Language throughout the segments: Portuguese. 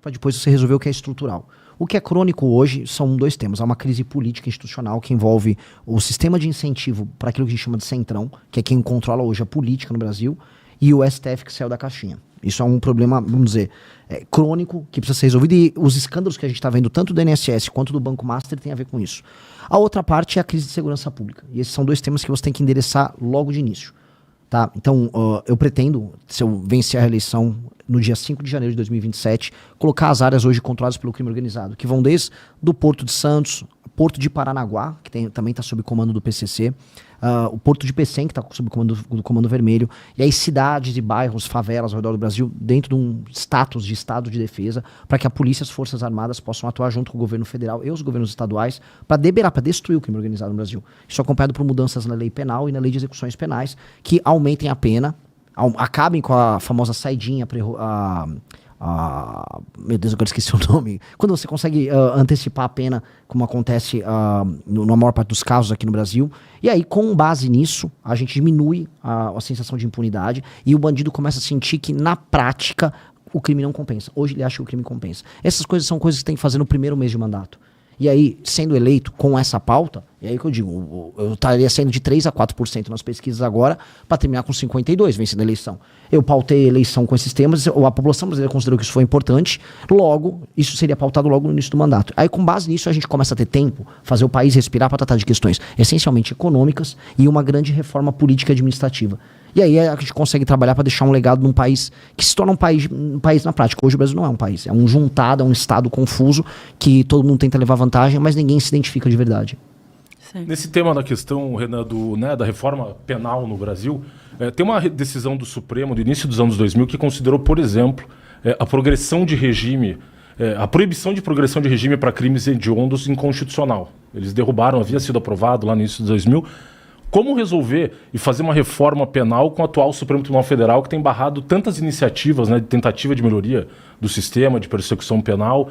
Para depois você resolver o que é estrutural. O que é crônico hoje são dois temas. Há uma crise política institucional que envolve o sistema de incentivo para aquilo que a gente chama de centrão, que é quem controla hoje a política no Brasil, e o STF que saiu da caixinha. Isso é um problema, vamos dizer, crônico, que precisa ser resolvido, e os escândalos que a gente está vendo, tanto do INSS quanto do Banco Master, tem a ver com isso. A outra parte é a crise de segurança pública. E esses são dois temas que você tem que endereçar logo de início. Tá? Então, eu pretendo, se eu vencer a reeleição no dia 5 de janeiro de 2027, colocar as áreas hoje controladas pelo crime organizado, que vão desde do Porto de Santos, Porto de Paranaguá, que também está sob comando do PCC, o Porto de Pecém, que está sob comando do Comando Vermelho, e aí cidades e bairros, favelas ao redor do Brasil, dentro de um status de estado de defesa, para que a polícia e as forças armadas possam atuar junto com o governo federal e os governos estaduais para debelar, para destruir o crime organizado no Brasil. Isso é acompanhado por mudanças na lei penal e na lei de execuções penais, que aumentem a pena, acabem com a famosa saidinha, meu Deus, agora esqueci o nome. Quando você consegue antecipar a pena, como acontece na maior parte dos casos aqui no Brasil. E aí, com base nisso, a gente diminui a sensação de impunidade e o bandido começa a sentir que, na prática, o crime não compensa. Hoje ele acha que o crime compensa. Essas coisas são coisas que tem que fazer no primeiro mês de mandato. E aí, sendo eleito com essa pauta, é aí que eu digo, eu estaria saindo de 3% a 4% nas pesquisas agora, para terminar com 52%, vencendo a eleição. Eu pautei a eleição com esses temas, a população brasileira considerou que isso foi importante, logo, isso seria pautado logo no início do mandato. Aí, com base nisso, a gente começa a ter tempo, fazer o país respirar para tratar de questões essencialmente econômicas e uma grande reforma política e administrativa. E aí a gente consegue trabalhar para deixar um legado num país que se torna um país na prática. Hoje o Brasil não é um país, é um juntado, é um estado confuso que todo mundo tenta levar vantagem, mas ninguém se identifica de verdade. Sim. Nesse tema da questão, Renan, da reforma penal no Brasil, tem uma decisão do Supremo do início dos anos 2000 que considerou, por exemplo, a progressão de regime, a proibição de progressão de regime para crimes hediondos inconstitucional. Eles derrubaram, havia sido aprovado lá no início de 2000. Como resolver e fazer uma reforma penal com o atual Supremo Tribunal Federal, que tem barrado tantas iniciativas, de tentativa de melhoria do sistema de persecução penal?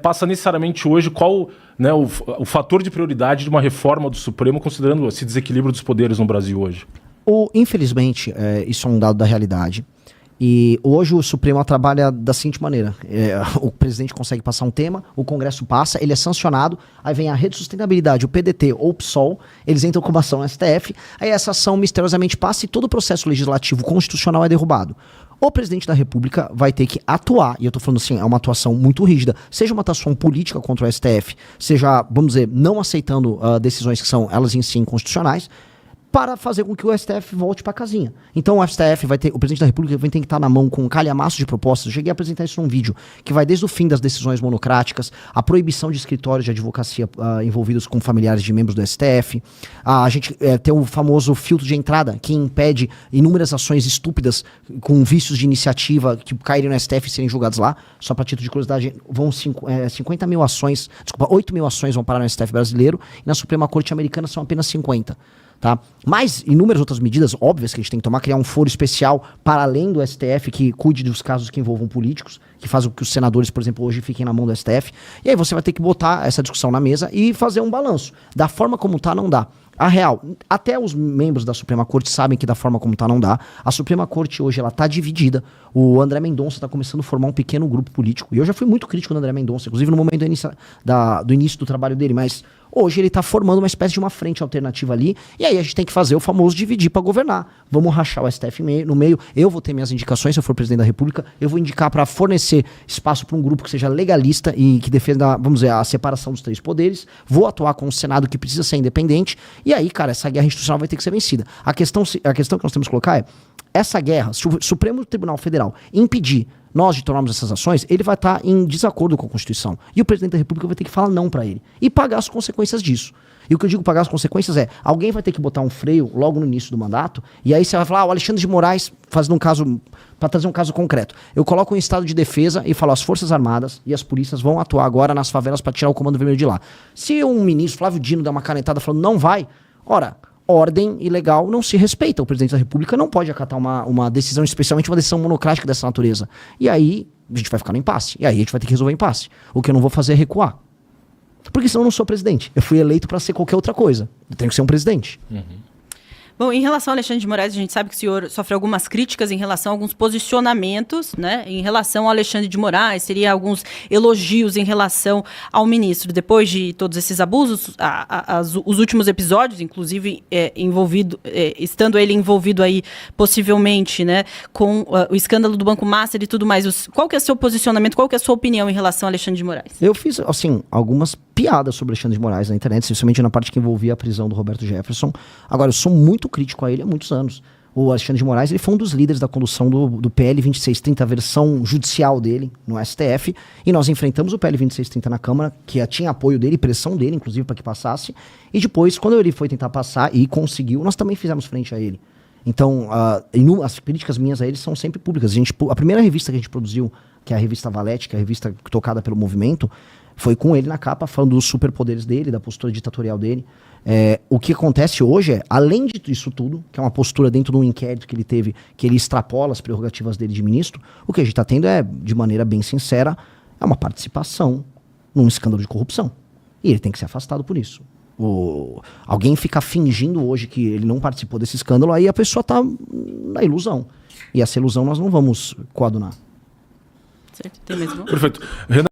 Passa necessariamente hoje qual o fator de prioridade de uma reforma do Supremo, considerando esse desequilíbrio dos poderes no Brasil hoje? Infelizmente, isso é um dado da realidade. E hoje o Supremo trabalha da seguinte maneira: o presidente consegue passar um tema, o Congresso passa, ele é sancionado, aí vem a Rede de Sustentabilidade, o PDT ou o PSOL, eles entram com uma ação no STF, aí essa ação misteriosamente passa e todo o processo legislativo constitucional é derrubado. O presidente da República vai ter que atuar, e eu tô falando assim, é uma atuação muito rígida, seja uma atuação política contra o STF, seja, vamos dizer, não aceitando decisões que são elas em si inconstitucionais, para fazer com que o STF volte para a casinha. Então o STF vai ter, o presidente da República vai ter que estar na mão com um calhamaço de propostas. Eu cheguei a apresentar isso num vídeo, que vai desde o fim das decisões monocráticas, a proibição de escritórios de advocacia envolvidos com familiares de membros do STF, a gente tem o famoso filtro de entrada, que impede inúmeras ações estúpidas com vícios de iniciativa que caírem no STF e serem julgados lá. Só para título de curiosidade, vão 50 mil ações, 8 mil ações vão parar no STF brasileiro, e na Suprema Corte americana são apenas 50. Tá? Mas inúmeras outras medidas óbvias que a gente tem que tomar, criar um foro especial para além do STF que cuide dos casos que envolvam políticos, que faz com que os senadores, por exemplo, hoje fiquem na mão do STF. E aí você vai ter que botar essa discussão na mesa e fazer um balanço. Da forma como tá, não dá. A real, até os membros da Suprema Corte sabem que da forma como tá, não dá. A Suprema Corte hoje, ela tá dividida. O André Mendonça tá começando a formar um pequeno grupo político. E eu já fui muito crítico do André Mendonça, inclusive no momento do início do trabalho dele, mas hoje ele tá formando uma espécie de uma frente alternativa ali, e aí a gente tem que fazer o famoso dividir para governar. Vamos rachar o STF no meio, eu vou ter minhas indicações, se eu for presidente da República, eu vou indicar para fornecer espaço para um grupo que seja legalista e que defenda, vamos dizer, a separação dos três poderes, vou atuar com o Senado que precisa ser independente, e aí, cara, essa guerra institucional vai ter que ser vencida. A questão que nós temos que colocar é, essa guerra, se o Supremo Tribunal Federal impedir nós de tomarmos essas ações, ele vai estar em desacordo com a Constituição. E o presidente da República vai ter que falar não para ele. E pagar as consequências disso. E o que eu digo pagar as consequências é, alguém vai ter que botar um freio logo no início do mandato, e aí você vai falar, o Alexandre de Moraes, fazendo um caso, para trazer um caso concreto, eu coloco um estado de defesa e falo, as Forças Armadas e as polícias vão atuar agora nas favelas para tirar o Comando Vermelho de lá. Se um ministro, Flávio Dino, der uma canetada falando, não vai, ora, ordem ilegal não se respeita. O presidente da República não pode acatar uma decisão, especialmente uma decisão monocrática dessa natureza. E aí a gente vai ficar no impasse. E aí a gente vai ter que resolver o impasse. O que eu não vou fazer é recuar. Porque senão eu não sou presidente. Eu fui eleito para ser qualquer outra coisa. Eu tenho que ser um presidente. Uhum. Bom, em relação ao Alexandre de Moraes, a gente sabe que o senhor sofre algumas críticas em relação a alguns posicionamentos, né? Em relação ao Alexandre de Moraes, teria alguns elogios em relação ao ministro. Depois de todos esses abusos, os últimos episódios, inclusive estando ele envolvido aí, possivelmente, né, com o escândalo do Banco Master e tudo mais. Qual que é o seu posicionamento, qual que é a sua opinião em relação ao Alexandre de Moraes? Eu fiz, assim, algumas piadas sobre Alexandre de Moraes na internet, especialmente na parte que envolvia a prisão do Roberto Jefferson. Agora, eu sou muito crítico a ele há muitos anos. O Alexandre de Moraes, ele foi um dos líderes da condução do PL 2630, a versão judicial dele no STF, e nós enfrentamos o PL 2630 na Câmara, que tinha apoio dele, pressão dele, inclusive, para que passasse, e depois, quando ele foi tentar passar e conseguiu, nós também fizemos frente a ele. Então, as críticas minhas a ele são sempre públicas. A primeira revista que a gente produziu, que é a revista Valete, que é a revista tocada pelo movimento, foi com ele na capa, falando dos superpoderes dele, da postura ditatorial dele. O que acontece hoje é, além disso tudo, que é uma postura dentro de um inquérito que ele teve, que ele extrapola as prerrogativas dele de ministro, o que a gente está tendo é, de maneira bem sincera, é uma participação num escândalo de corrupção. E ele tem que ser afastado por isso. Alguém fica fingindo hoje que ele não participou desse escândalo, aí a pessoa está na ilusão. E essa ilusão nós não vamos coadunar. Certo, tem mesmo. Perfeito. Renan,